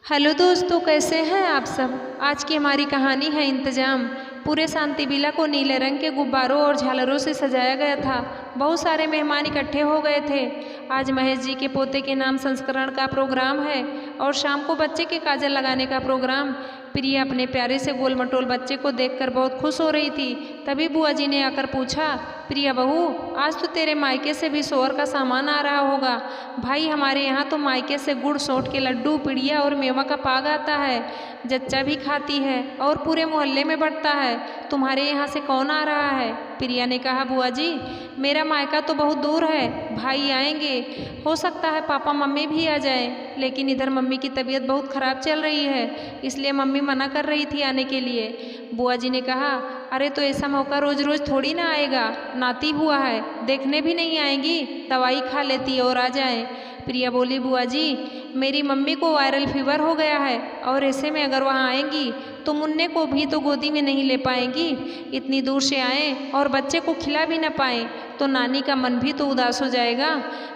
Hello दोस्तों, कैसे हैं आप सब। आज की हमारी कहानी है इंतजाम। पूरे शांति विला को नीले रंग के गुब्बारों और झालरों से सजाया गया था। बहुत सारे मेहमान इकट्ठे हो गए थे। आज महेश जी के पोते के नाम संस्करण का प्रोग्राम है और शाम को बच्चे के काजल लगाने का प्रोग्राम। प्रिया अपने प्यारे से गोल मटोल बच्चे को देखकर बहुत खुश हो रही थी। तभी बुआ जी ने आकर पूछा, प्रिया बहू, आज तो तेरे मायके से भी सोहर का सामान आ रहा होगा। भाई, हमारे यहाँ तो मायके से गुड़ सोंठ के लड्डू, पिड़िया और मेवा का पाग आता है। जच्चा भी खाती है और पूरे मोहल्ले में बढ़ता है। तुम्हारे यहाँ से कौन आ रहा है? प्रिया ने कहा, बुआ जी, मेरा मायका तो बहुत दूर है, भाई आएंगे। हो सकता है पापा मम्मी भी आ जाएं, लेकिन इधर मम्मी की तबीयत बहुत ख़राब चल रही है, इसलिए मम्मी मना कर रही थी आने के लिए। बुआ जी ने कहा, अरे तो ऐसा मौका रोज़ रोज़ थोड़ी ना आएगा, नाती हुआ है, देखने भी नहीं आएंगी, दवाई खा लेती और आ जाए। प्रिया बोली, बुआ जी, मेरी मम्मी को वायरल फीवर हो गया है और ऐसे में अगर वहाँ आएंगी तो मुन्ने को भी तो गोदी में नहीं ले पाएंगी। इतनी दूर से आएँ और बच्चे को खिला भी ना पाएँ तो नानी का मन भी तो उदास हो जाएगा।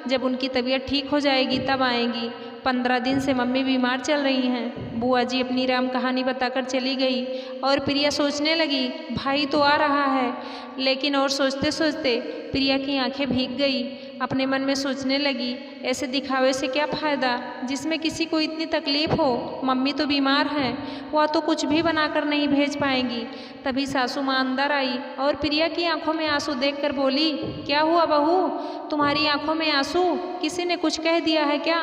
जब उनकी तबीयत ठीक हो जाएगी तब आएंगी। 15 दिन से मम्मी बीमार चल रही हैं। बुआ जी अपनी राम कहानी बताकर चली गई और प्रिया सोचने लगी, भाई तो आ रहा है। लेकिन और सोचते सोचते प्रिया की आंखें भीग गई। अपने मन में सोचने लगी, ऐसे दिखावे से क्या फ़ायदा जिसमें किसी को इतनी तकलीफ़ हो। मम्मी तो बीमार हैं, वह तो कुछ भी बनाकर नहीं भेज पाएंगी। तभी सासू माँ अंदर आई और प्रिया की आंखों में आंसू देखकर बोली, क्या हुआ बहू, तुम्हारी आंखों में आंसू? किसी ने कुछ कह दिया है क्या?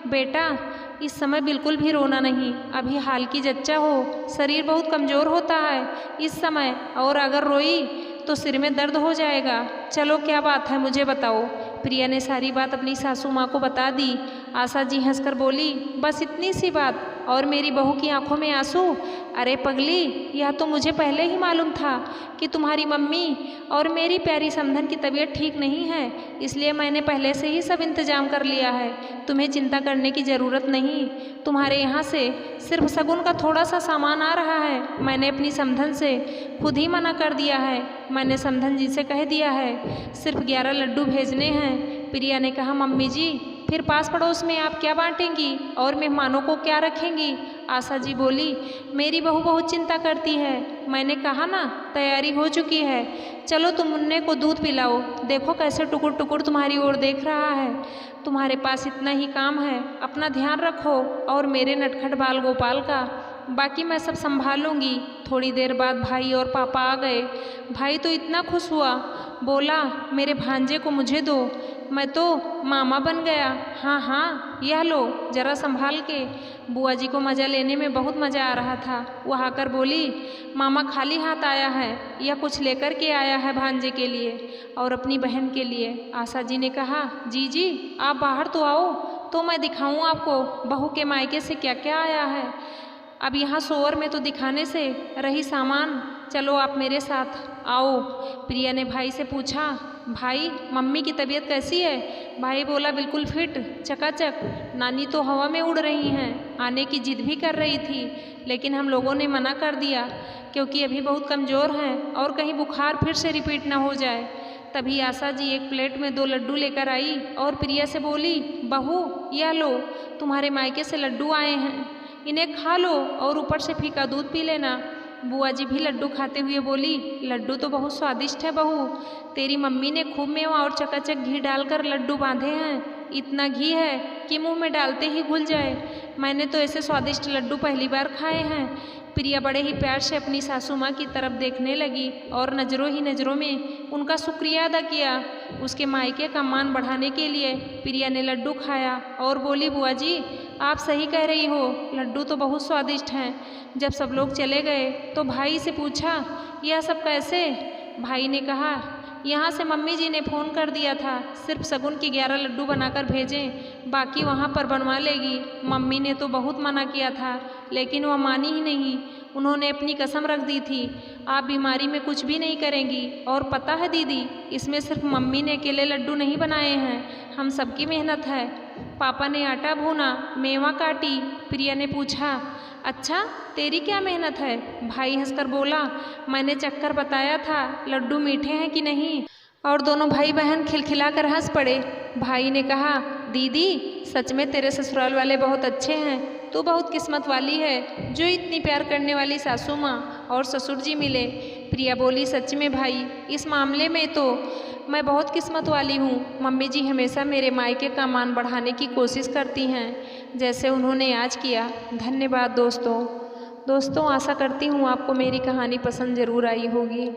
बेटा, इस समय बिल्कुल भी रोना नहीं। अभी हाल की जच्चा हो, शरीर बहुत कमज़ोर होता है इस समय, और अगर रोई तो सिर में दर्द हो जाएगा। चलो, क्या बात है मुझे बताओ। प्रिया ने सारी बात अपनी सासू माँ को बता दी। आशा जी हंसकर बोली, बस इतनी सी बात और मेरी बहू की आंखों में आंसू? अरे पगली, यह तो मुझे पहले ही मालूम था कि तुम्हारी मम्मी और मेरी प्यारी समधन की तबीयत ठीक नहीं है, इसलिए मैंने पहले से ही सब इंतजाम कर लिया है। तुम्हें चिंता करने की ज़रूरत नहीं। तुम्हारे यहाँ से सिर्फ शगुन का थोड़ा सा सामान आ रहा है। मैंने अपनी समधन से खुद ही मना कर दिया है। मैंने समधन जी से कह दिया है सिर्फ 11 लड्डू भेजने हैं। प्रिया ने कहा, मम्मी जी, फिर पास पड़ोस में आप क्या बांटेंगी और मेहमानों को क्या रखेंगी? आशा जी बोली, मेरी बहू बहुत चिंता करती है। मैंने कहा ना, तैयारी हो चुकी है। चलो तुम मुन्ने को दूध पिलाओ, देखो कैसे टुकुर टुकुर तुम्हारी ओर देख रहा है। तुम्हारे पास इतना ही काम है, अपना ध्यान रखो और मेरे नटखट बाल गोपाल का, बाकी मैं सब संभाल लूँगी। थोड़ी देर बाद भाई और पापा आ गए। भाई तो इतना खुश हुआ, बोला, मेरे भांजे को मुझे दो, मैं तो मामा बन गया। हाँ हाँ, यह लो, ज़रा संभाल के। बुआ जी को मज़ा लेने में बहुत मज़ा आ रहा था। वह आकर बोली, मामा खाली हाथ आया है, यह कुछ लेकर के आया है भांजे के लिए और अपनी बहन के लिए। आशा जी ने कहा, जी आप बाहर तो आओ, तो मैं दिखाऊं आपको बहू के मायके से क्या क्या आया है। अब यहाँ सोअर में तो दिखाने से रही सामान, चलो आप मेरे साथ आओ। प्रिया ने भाई से पूछा, भाई मम्मी की तबीयत कैसी है? भाई बोला, बिल्कुल फिट, चकाचक। नानी तो हवा में उड़ रही हैं, आने की जिद भी कर रही थी, लेकिन हम लोगों ने मना कर दिया क्योंकि अभी बहुत कमज़ोर हैं और कहीं बुखार फिर से रिपीट ना हो जाए। तभी आशा जी एक प्लेट में 2 लड्डू लेकर आई और प्रिया से बोली, बहू यह लो, तुम्हारे मायके से लड्डू आए हैं, इन्हें खा लो और ऊपर से फीका दूध पी लेना। बुआ जी भी लड्डू खाते हुए बोली, लड्डू तो बहुत स्वादिष्ट है बहू, तेरी मम्मी ने खूब मेवा और चकाचक घी डालकर लड्डू बांधे हैं। इतना घी है कि मुंह में डालते ही घुल जाए। मैंने तो ऐसे स्वादिष्ट लड्डू पहली बार खाए हैं। प्रिया बड़े ही प्यार से अपनी सासू माँ की तरफ देखने लगी और नज़रों ही नज़रों में उनका शुक्रिया अदा किया। उसके मायके का मान बढ़ाने के लिए प्रिया ने लड्डू खाया और बोली, बुआ जी आप सही कह रही हो, लड्डू तो बहुत स्वादिष्ट हैं। जब सब लोग चले गए तो भाई से पूछा, यह सब कैसे? भाई ने कहा, यहाँ से मम्मी जी ने फ़ोन कर दिया था, सिर्फ शगुन के 11 लड्डू बनाकर भेजें, बाकी वहाँ पर बनवा लेगी। मम्मी ने तो बहुत मना किया था, लेकिन वह मानी ही नहीं। उन्होंने अपनी कसम रख दी थी, आप बीमारी में कुछ भी नहीं करेंगी। और पता है दीदी, इसमें सिर्फ मम्मी ने अकेले लड्डू नहीं बनाए हैं, हम सबकी मेहनत है। पापा ने आटा भूना, मेवा काटी। प्रिया ने पूछा, अच्छा तेरी क्या मेहनत है? भाई हंसकर बोला, मैंने चक्कर बताया था लड्डू मीठे हैं कि नहीं। और दोनों भाई बहन खिलखिलाकर हंस पड़े। भाई ने कहा, दीदी सच में तेरे ससुराल वाले बहुत अच्छे हैं, तू बहुत किस्मत वाली है जो इतनी प्यार करने वाली सासू माँ और ससुर जी मिले। प्रिया बोली, सच में भाई, इस मामले में तो मैं बहुत किस्मत वाली हूँ। मम्मी जी हमेशा मेरे मायके का मान बढ़ाने की कोशिश करती हैं, जैसे उन्होंने आज किया। धन्यवाद दोस्तों। आशा करती हूँ आपको मेरी कहानी पसंद ज़रूर आई होगी।